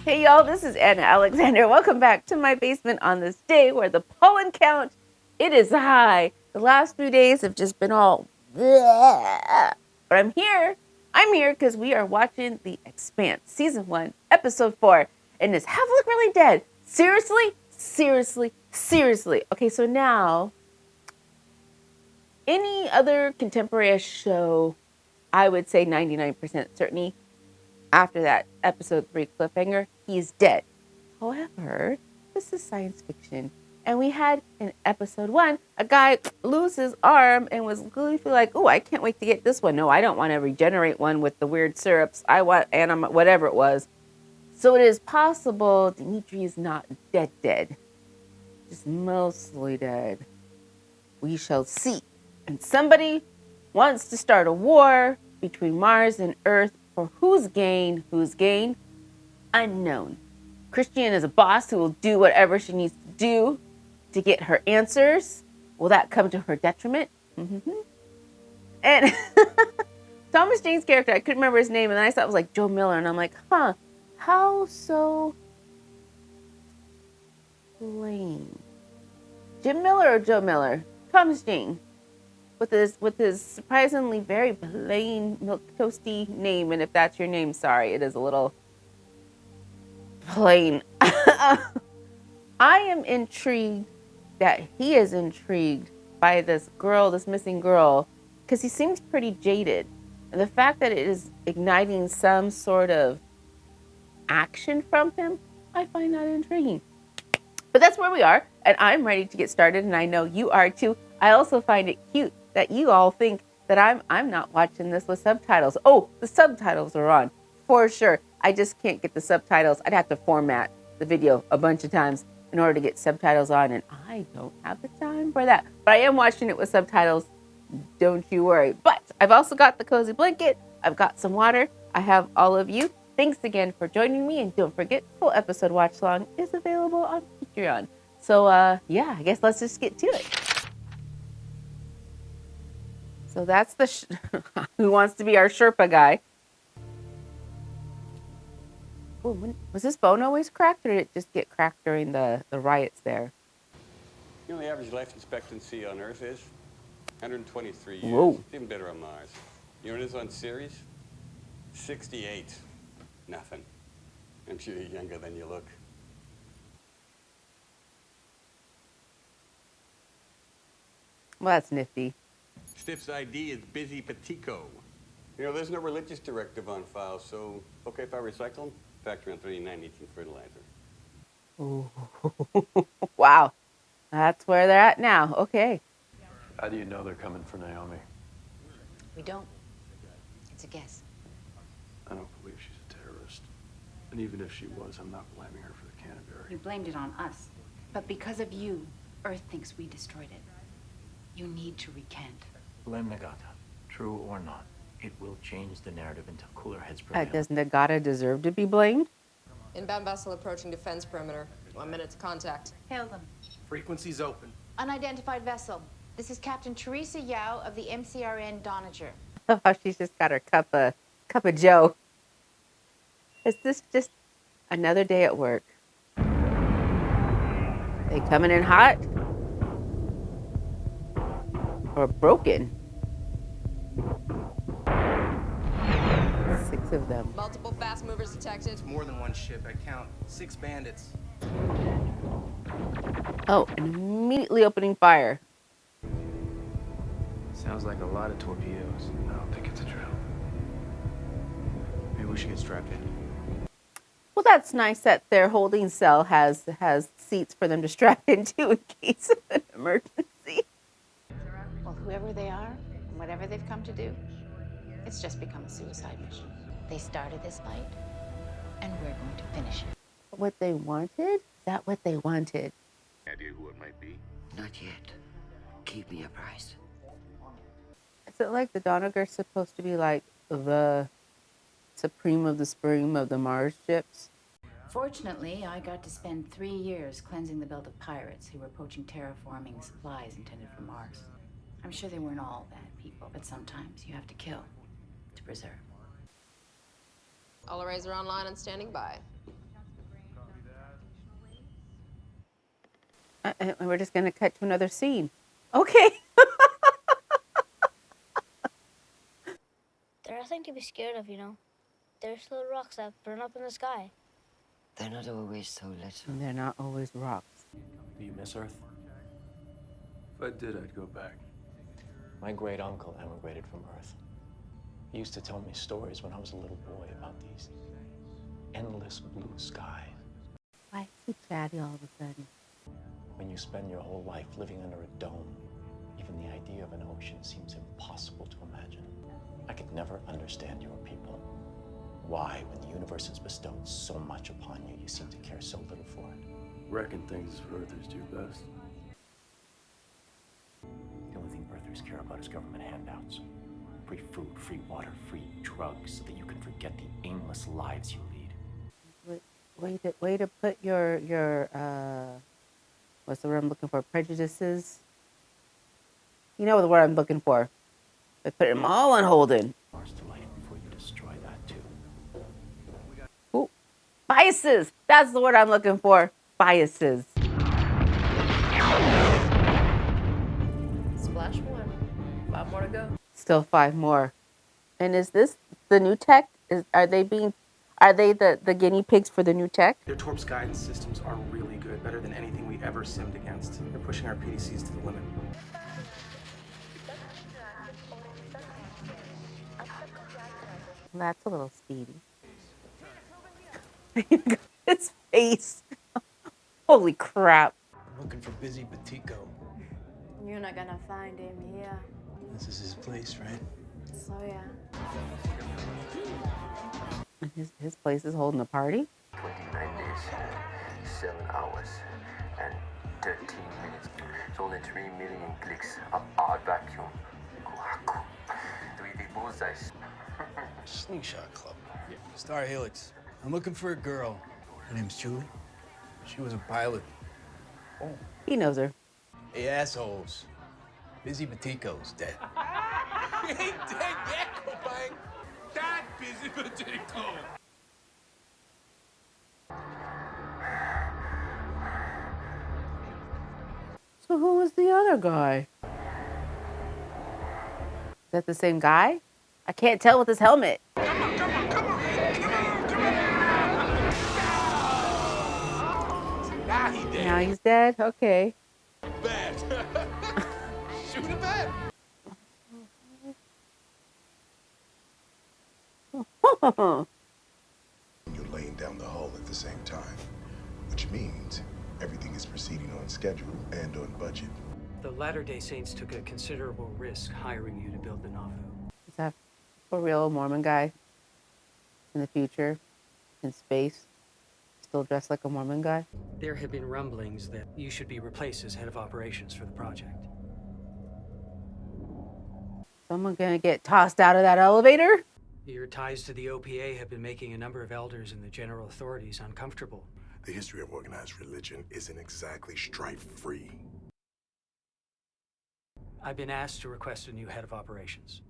Hey y'all, this is Anna Alexander. Welcome back to my basement on this day where the pollen count, it is high. The last few days have just been all bleh. But I'm here. I'm here because we are watching The Expanse, Season 1, Episode 4. And does Have look really dead? Seriously? Seriously? Seriously? Okay, so now, any other contemporary show, I would say 99% certainty after that episode 3 cliffhanger, he's dead. However, this is science fiction. And we had in episode 1 a guy lose his arm and was really feel like, oh, I can't wait to get this one. No, I don't want to regenerate one with the weird syrups. I want anima, whatever it was. So it is possible Dimitri is not dead, just mostly dead. We shall see. And somebody wants to start a war between Mars and Earth for whose gain? Unknown. Christian is a boss who will do whatever she needs to do to get her answers. Will that come to her detriment? Mm-hmm. And Thomas Jane's character, I couldn't remember his name, and then I thought it was like Joe Miller, and I'm like, how so lame? Jim Miller or Joe Miller? Thomas Jane. With his surprisingly very plain milk toasty name, and if that's your name, sorry, it is a little plain. I am intrigued that he is intrigued by this missing girl, because he seems pretty jaded. And the fact that it is igniting some sort of action from him, I find that intriguing. But that's where we are, and I'm ready to get started, and I know you are too. I also find it cute that you all think that I'm not watching this with subtitles. Oh, the subtitles are on, for sure. I just can't get the subtitles. I'd have to format the video a bunch of times in order to get subtitles on, and I don't have the time for that. But I am watching it with subtitles, don't you worry. But I've also got the cozy blanket, I've got some water, I have all of you. Thanks again for joining me, and don't forget, full episode watch along is available on Patreon. So yeah, I guess let's just get to it. So that's the who wants to be our Sherpa guy. Ooh, was this bone always cracked, or did it just get cracked during the riots there? You know, the average life expectancy on Earth is 123 years. Whoa. It's even better on Mars. You know what it is on Ceres? 68. Nothing. I'm sure you're younger than you look. Well, that's nifty. Stiff's ID is Busy Patico. You know, there's no religious directive on files, so okay if I recycle them? Factor in 3918 fertilizer. Ooh. Wow. That's where they're at now. Okay. How do you know they're coming for Naomi? We don't. It's a guess. I don't believe she's a terrorist. And even if she was, I'm not blaming her for the Canterbury. You blamed it on us. But because of you, Earth thinks we destroyed it. You need to recant. Blame Nagata. True or not, it will change the narrative until cooler heads prevail. Does Nagata deserve to be blamed? Inbound vessel approaching defense perimeter. 1 minute to contact. Hail them. Frequencies open. Unidentified vessel. This is Captain Teresa Yao of the MCRN Donager. Oh, she's just got her cup of Joe. Is this just another day at work? They coming in hot? Or broken? 6 of them. Multiple fast movers detected. It's more than one ship. I count 6 bandits. Oh, and immediately opening fire. Sounds like a lot of torpedoes. I don't think it's a drill. Maybe we should get strapped in. Well, that's nice that their holding cell has seats for them to strap into in case of an emergency. Well, whoever they are, and whatever they've come to do, it's just become a suicide mission. They started this fight, and we're going to finish it. What they wanted? Is that what they wanted? Idea who it might be? Not yet. Keep me apprised. Is it like the Donager's supposed to be like the supreme of the supreme of the Mars ships? Fortunately, I got to spend 3 years cleansing the belt of pirates who were poaching terraforming supplies intended for Mars. I'm sure they weren't all bad people, but sometimes you have to kill to preserve. All arrays are online and standing by. And we're just going to cut to another scene. Okay. There's nothing to be scared of, you know. There's little rocks that burn up in the sky. They're not always so little. And they're not always rocks. Do you miss Earth? If I did, I'd go back. My great uncle emigrated from Earth. He used to tell me stories when I was a little boy about these endless blue skies. Why is he chatty all of a sudden? When you spend your whole life living under a dome, even the idea of an ocean seems impossible to imagine. I could never understand your people. Why, when the universe has bestowed so much upon you, you seem to care so little for it. Wrecking things is what Earthers do best. The only thing Earthers care about is government handouts. Free food, free water, free drugs, so that you can forget the aimless lives you lead. Way to put your what's the word I'm looking for? Prejudices. You know the word I'm looking for. They put them all on holding. Mars to life before you destroy that too. Ooh. Biases. That's the word I'm looking for. Biases. Splash one. 5 more to go. Still 5 more. And is this the new tech? Are they the guinea pigs for the new tech? Their Torp's guidance systems are really good, better than anything we ever simmed against. They're pushing our PDCs to the limit. That's a little speedy. His face. Holy crap. I'm looking for Busy Batico. You're not gonna find him here. This is his place, right? So yeah. His place is holding a party? 29 days, 7 hours, and 13 minutes. It's only 3 million clicks. An odd vacuum. 3D bullseyes. Slingshot Club. Star Helix. I'm looking for a girl. Her name's Julie. She was a pilot. Oh. He knows her. Hey, assholes. Busy Batico's dead. He ain't dead yet, Cobain. That Busy Batico. So who was the other guy? Is that the same guy? I can't tell with his helmet. Now he dead. Now he's dead? Okay. Bad. Shoot him back. You're laying down the hull at the same time, which means everything is proceeding on schedule and on budget. The Latter-day Saints took a considerable risk hiring you to build the Nauvoo. Is that for real Mormon guy in the future, in space, still dressed like a Mormon guy? There have been rumblings that you should be replaced as head of operations for the project. Someone gonna get tossed out of that elevator? Your ties to the OPA have been making a number of elders and the general authorities uncomfortable. The history of organized religion isn't exactly strife-free. I've been asked to request a new head of operations.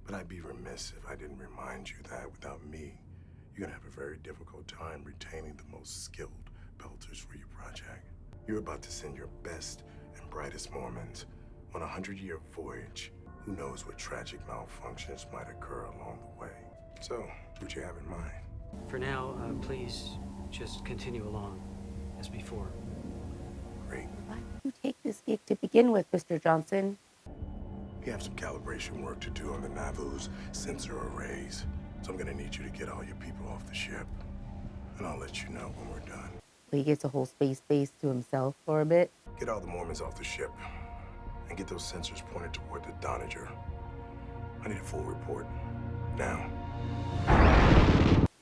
But I'd be remiss if I didn't remind you that without me, you're gonna have a very difficult time retaining the most skilled belters for your project. You're about to send your best and brightest Mormons on a 100-year voyage. Who knows what tragic malfunctions might occur along the way. So, what you have in mind? For now, please just continue along as before. Great. Why did you take this gig to begin with, Mr. Johnson? We have some calibration work to do on the Nauvoo's sensor arrays. So I'm gonna need you to get all your people off the ship. And I'll let you know when we're done. He gets a whole space base to himself for a bit. Get all the Mormons off the ship. And get those sensors pointed toward the Doniger. I need a full report. Now.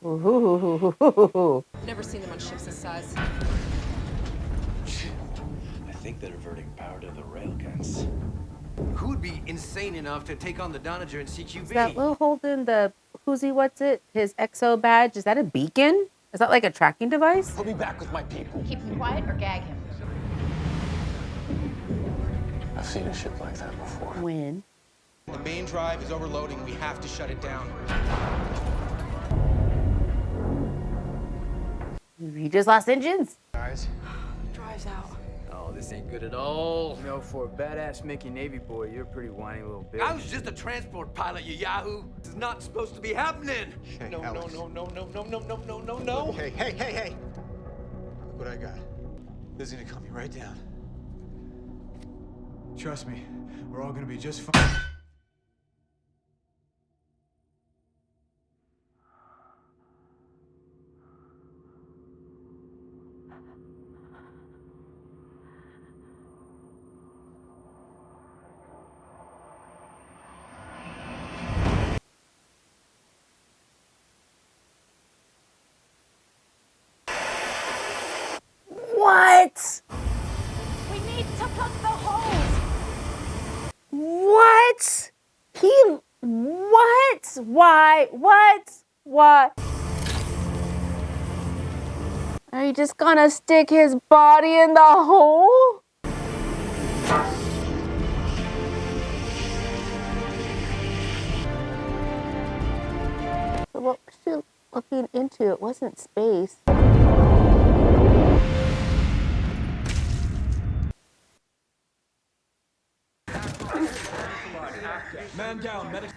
Ooh. Never seen them on ships this size. I think they're diverting power to the railguns. Who would be insane enough to take on the Doniger and CQB? Is that Lil holding the his XO badge? Is that a beacon? Is that like a tracking device? I'll be back with my people. Keep him quiet or gag him. I've seen a ship like that before. When? The main drive is overloading. We have to shut it down. You just lost engines? Guys. Drives out. Oh, Oh, this ain't good at all. You know, for a badass Mickey Navy boy, you're a pretty whiny little bitch. I was just a transport pilot, you yahoo. This is not supposed to be happening. Hey, no, Alex. no, no, no, no, no, no, no, no, no. Hey. Look what I got. This is gonna calm you right down. Trust me, we're all gonna be just fine. What? We need to plug the holes. What? What? Why? What? What? Are you just gonna stick his body in the hole? So what was she looking into? It wasn't space. Man down, medic.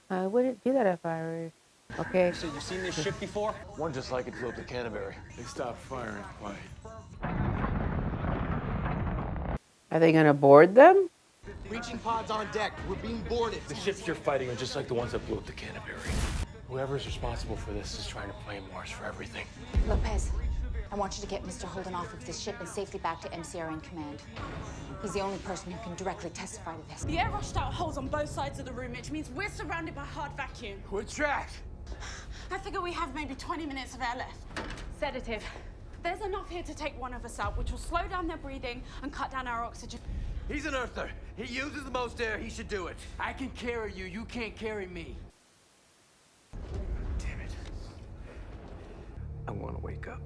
I wouldn't do that if I were. Okay. So you seen this ship before? One just like it flew up the Canterbury. They stopped firing quiet. Are they gonna board them? Breaching pods on deck. We're being boarded. The ships you're fighting are just like the ones that blew up the Canterbury. Whoever's responsible for this is trying to blame Mars for everything. Lopez, I want you to get Mr. Holden off of this ship and safely back to MCRN command. He's the only person who can directly testify to this. The air rushed out holes on both sides of the room, which means we're surrounded by hard vacuum. We're trapped. I figure we have maybe 20 minutes of air left. Sedative. There's enough here to take one of us out, which will slow down their breathing and cut down our oxygen. He's an earther. He uses the most air. He should do it. I can carry you. You can't carry me. Damn it. I want to wake up.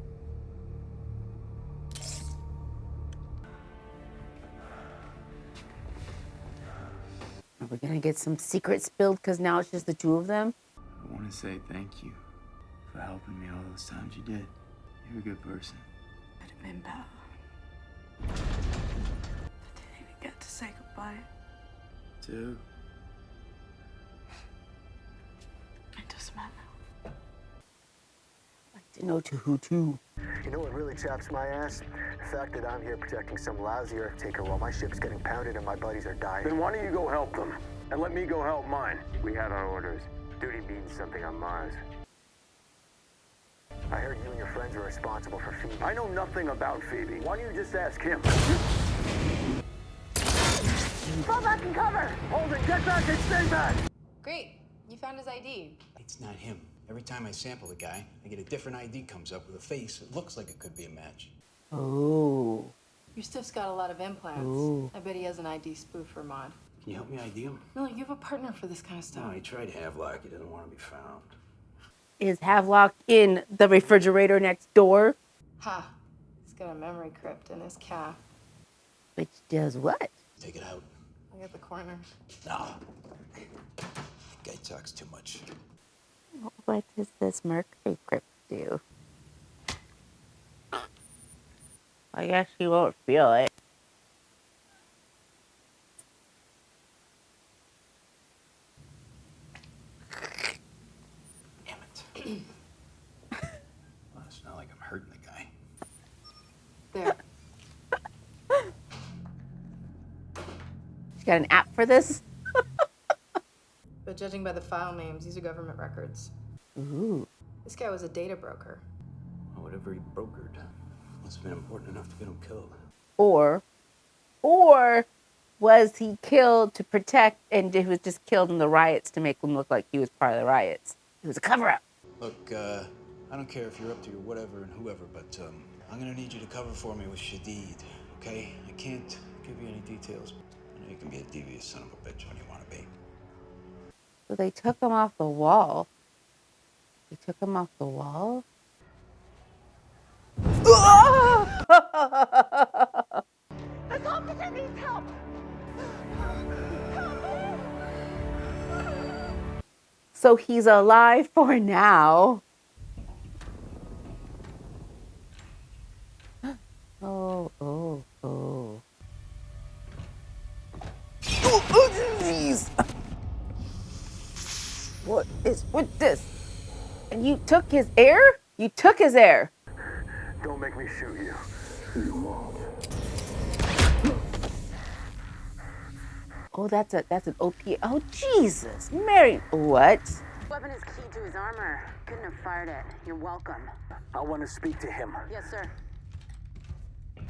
Are we gonna get some secrets spilled because now it's just the two of them? I want to say thank you for helping me all those times you did. You're a good person. Could have been better. I didn't even get to say goodbye. Too. It doesn't matter. To know to who to. You know what really chaps my ass? The fact that I'm here protecting some lousy earth taker while my ship's getting pounded and my buddies are dying. Then why don't you go help them? And let me go help mine. We had our orders. Duty means something on Mars. I heard you and your friends were responsible for Phoebe. I know nothing about Phoebe. Why don't you just ask him? Fall back and cover! Holden, get back and stay back! Great. You found his ID. It's not him. Every time I sample a guy, I get a different ID comes up with a face that looks like it could be a match. Oh. Your stuff's got a lot of implants. Ooh. I bet he has an ID spoof for Maud. Can you help me ID him? No, you have a partner for this kind of stuff. No, I tried Havelock. He doesn't want to be found. Is Havelock in the refrigerator next door? Ha. He's got a memory crypt in his calf. Which does what? Take it out. Look at the corner. No. Guy talks too much. What does this mercury crypt do? I guess you won't feel it. Damn it. Well, it's not like I'm hurting the guy. There. You got an app for this? But judging by the file names, these are government records. Ooh. This guy was a data broker. Well, whatever he brokered must have been important enough to get him killed. Or was he killed to protect and he was just killed in the riots to make him look like he was part of the riots? It was a cover-up. Look, I don't care if you're up to your whatever and whoever, but I'm gonna need you to cover for me with Shadid, okay? I can't give you any details. I know you can be a devious son of a bitch when you want to be. So they took him off the wall. They took him off the wall? This officer needs help! So he's alive for now. jeez. What is with this? And you took his air? You took his air. Don't make me shoot you. Oh, that's an OP. Oh, Jesus. Mary. What? Weapon is keyed to his armor. Couldn't have fired it. You're welcome. I want to speak to him. Yes, sir.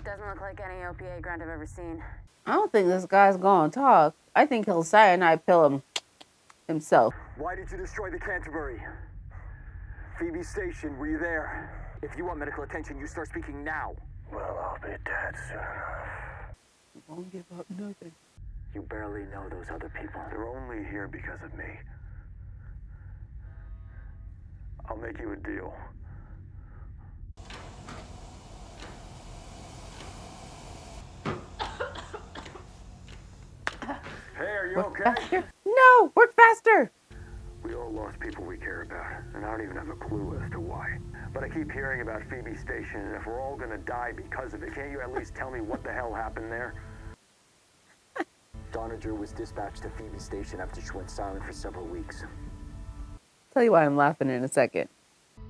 Doesn't look like any OPA grunt I've ever seen. I don't think this guy's gonna talk. I think he'll cyanide pill him himself. Why did you destroy the Canterbury? Phoebe Station, were you there? If you want medical attention, you start speaking now. Well, I'll be dead soon enough. Won't give up nothing. You barely know those other people. They're only here because of me. I'll make you a deal. Hey, are you Work okay? faster? No, work faster. We all lost people we care about, and I don't even have a clue as to why. But I keep hearing about Phoebe Station, and if we're all gonna die because of it, can't you at least tell me what the hell happened there? Doninger was dispatched to Phoebe Station after she went silent for several weeks. Tell you why I'm laughing in a second.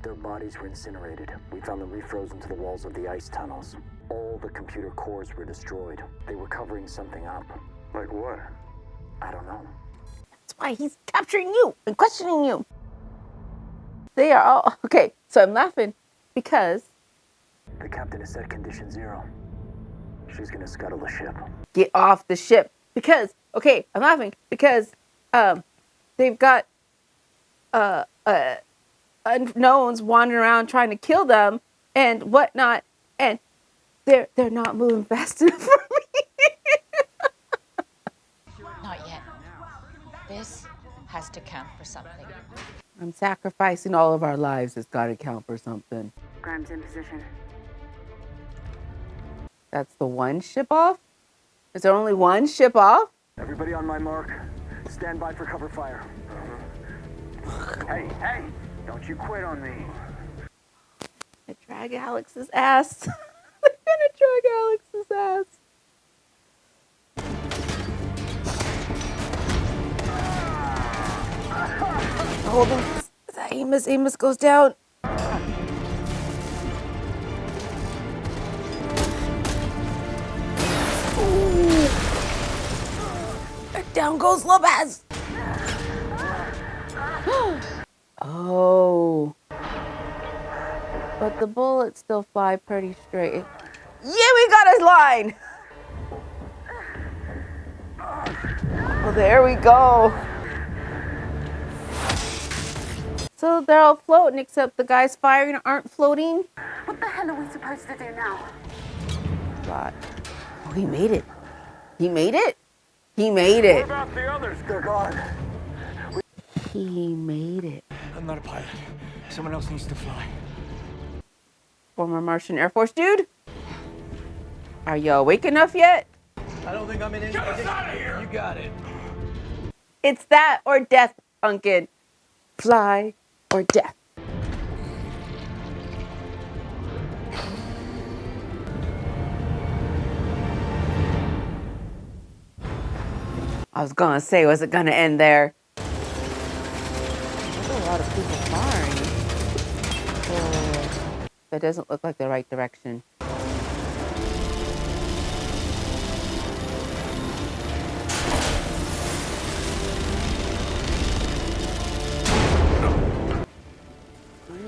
Their bodies were incinerated. We found them refrozen to the walls of the ice tunnels. All the computer cores were destroyed. They were covering something up. Like what? I don't know. That's why he's capturing you and questioning you. They are all... Okay, so I'm laughing because... The captain has set condition 0. She's gonna scuttle the ship. Get off the ship. Because... Okay, I'm laughing because they've got unknowns wandering around trying to kill them and whatnot, and they're not moving fast enough for me. Not yet. This has to count for something. I'm sacrificing all of our lives. It's got to count for something. Grimes in position. That's the one ship off? Is there only one ship off? Everybody on my mark. Stand by for cover fire. Hey, hey! Don't you quit on me. They drag Alex's ass. They're gonna drag Alex's ass. Hold him. Amos goes down. Ooh. Down goes Lopez. Oh. But the bullets still fly pretty straight. Yeah, we got his line. Well, there we go. So they're all floating, except the guys firing aren't floating. What the hell are we supposed to do now? God. Oh, he made it. He made it. He made it. What about the others? They're gone. He made it. I'm not a pilot. Someone else needs to fly. Former Martian Air Force dude? Are you awake enough yet? I don't think I'm in any... Get us out of here! You got it. It's that or death, Pumpkin. Fly or death. I was gonna say, was it gonna end there? There's a lot of people firing. Oh, that doesn't look like the right direction.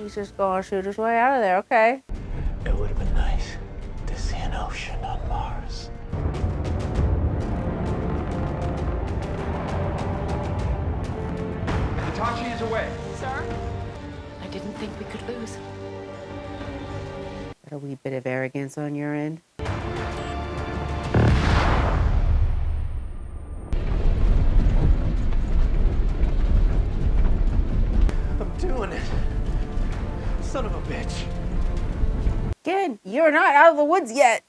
He's just gonna shoot his way out of there, okay. It would have been nice to see an ocean on Mars. Hitachi is away. Sir? I didn't think we could lose. A wee bit of arrogance on your end. I'm doing it. Son of a bitch. Again, you're not out of the woods yet.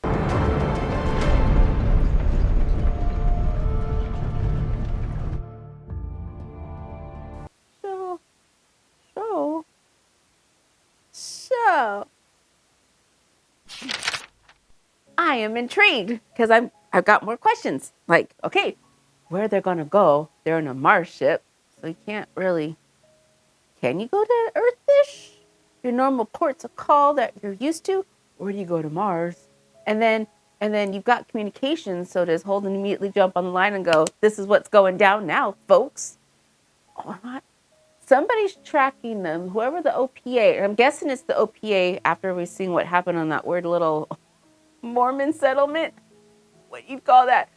So, I am intrigued because I've got more questions. Like, okay, where they're going to go. They're in a Mars ship, so you can't really... Can you go to Earth-ish? Your normal ports of call that you're used to? Or do you go to Mars? And then you've got communications, so does Holden immediately jump on the line and go, this is what's going down now, folks? Oh, somebody's tracking them, whoever the OPA, I'm guessing it's the OPA after we've seen what happened on that weird little Mormon settlement. What you'd call that?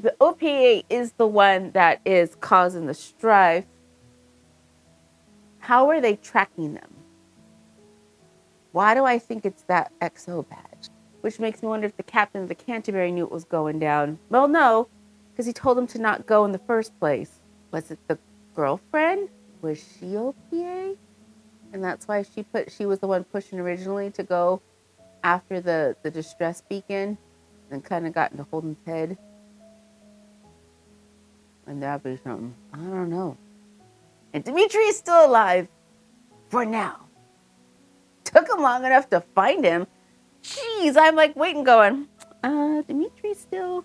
The OPA is the one that is causing the strife. How are they tracking them? Why do I think it's that XO badge? Which makes me wonder if the captain of the Canterbury knew it was going down. Well, no, because he told him to not go in the first place. Was it the girlfriend? Was she OPA? And that's why she was the one pushing originally to go after the distress beacon and kind of got into Holden's head. And that'd be something. I don't know. And Dimitri is still alive. For now. Took him long enough to find him. Jeez, I'm like waiting going, Dimitri's still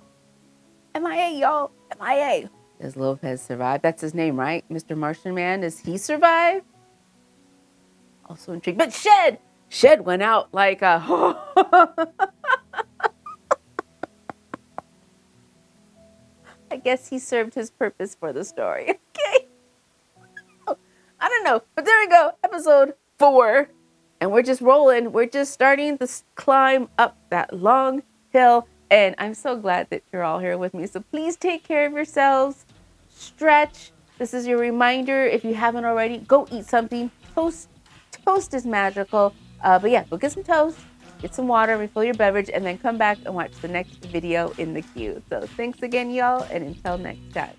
MIA, y'all. MIA. Does Lopez survive? That's his name, right? Mr. Martian Man. Does he survive? Also intrigued. But Shed went out like a... I guess he served his purpose for the story. Okay. I don't know. But there we go. Episode 4. And we're just rolling. We're just starting to climb up that long hill. And I'm so glad that you're all here with me. So please take care of yourselves. Stretch. This is your reminder. If you haven't already, go eat something. Toast is magical. But yeah, go get some toast. Get some water, refill your beverage, and then come back and watch the next video in the queue. So thanks again, y'all. And until next time.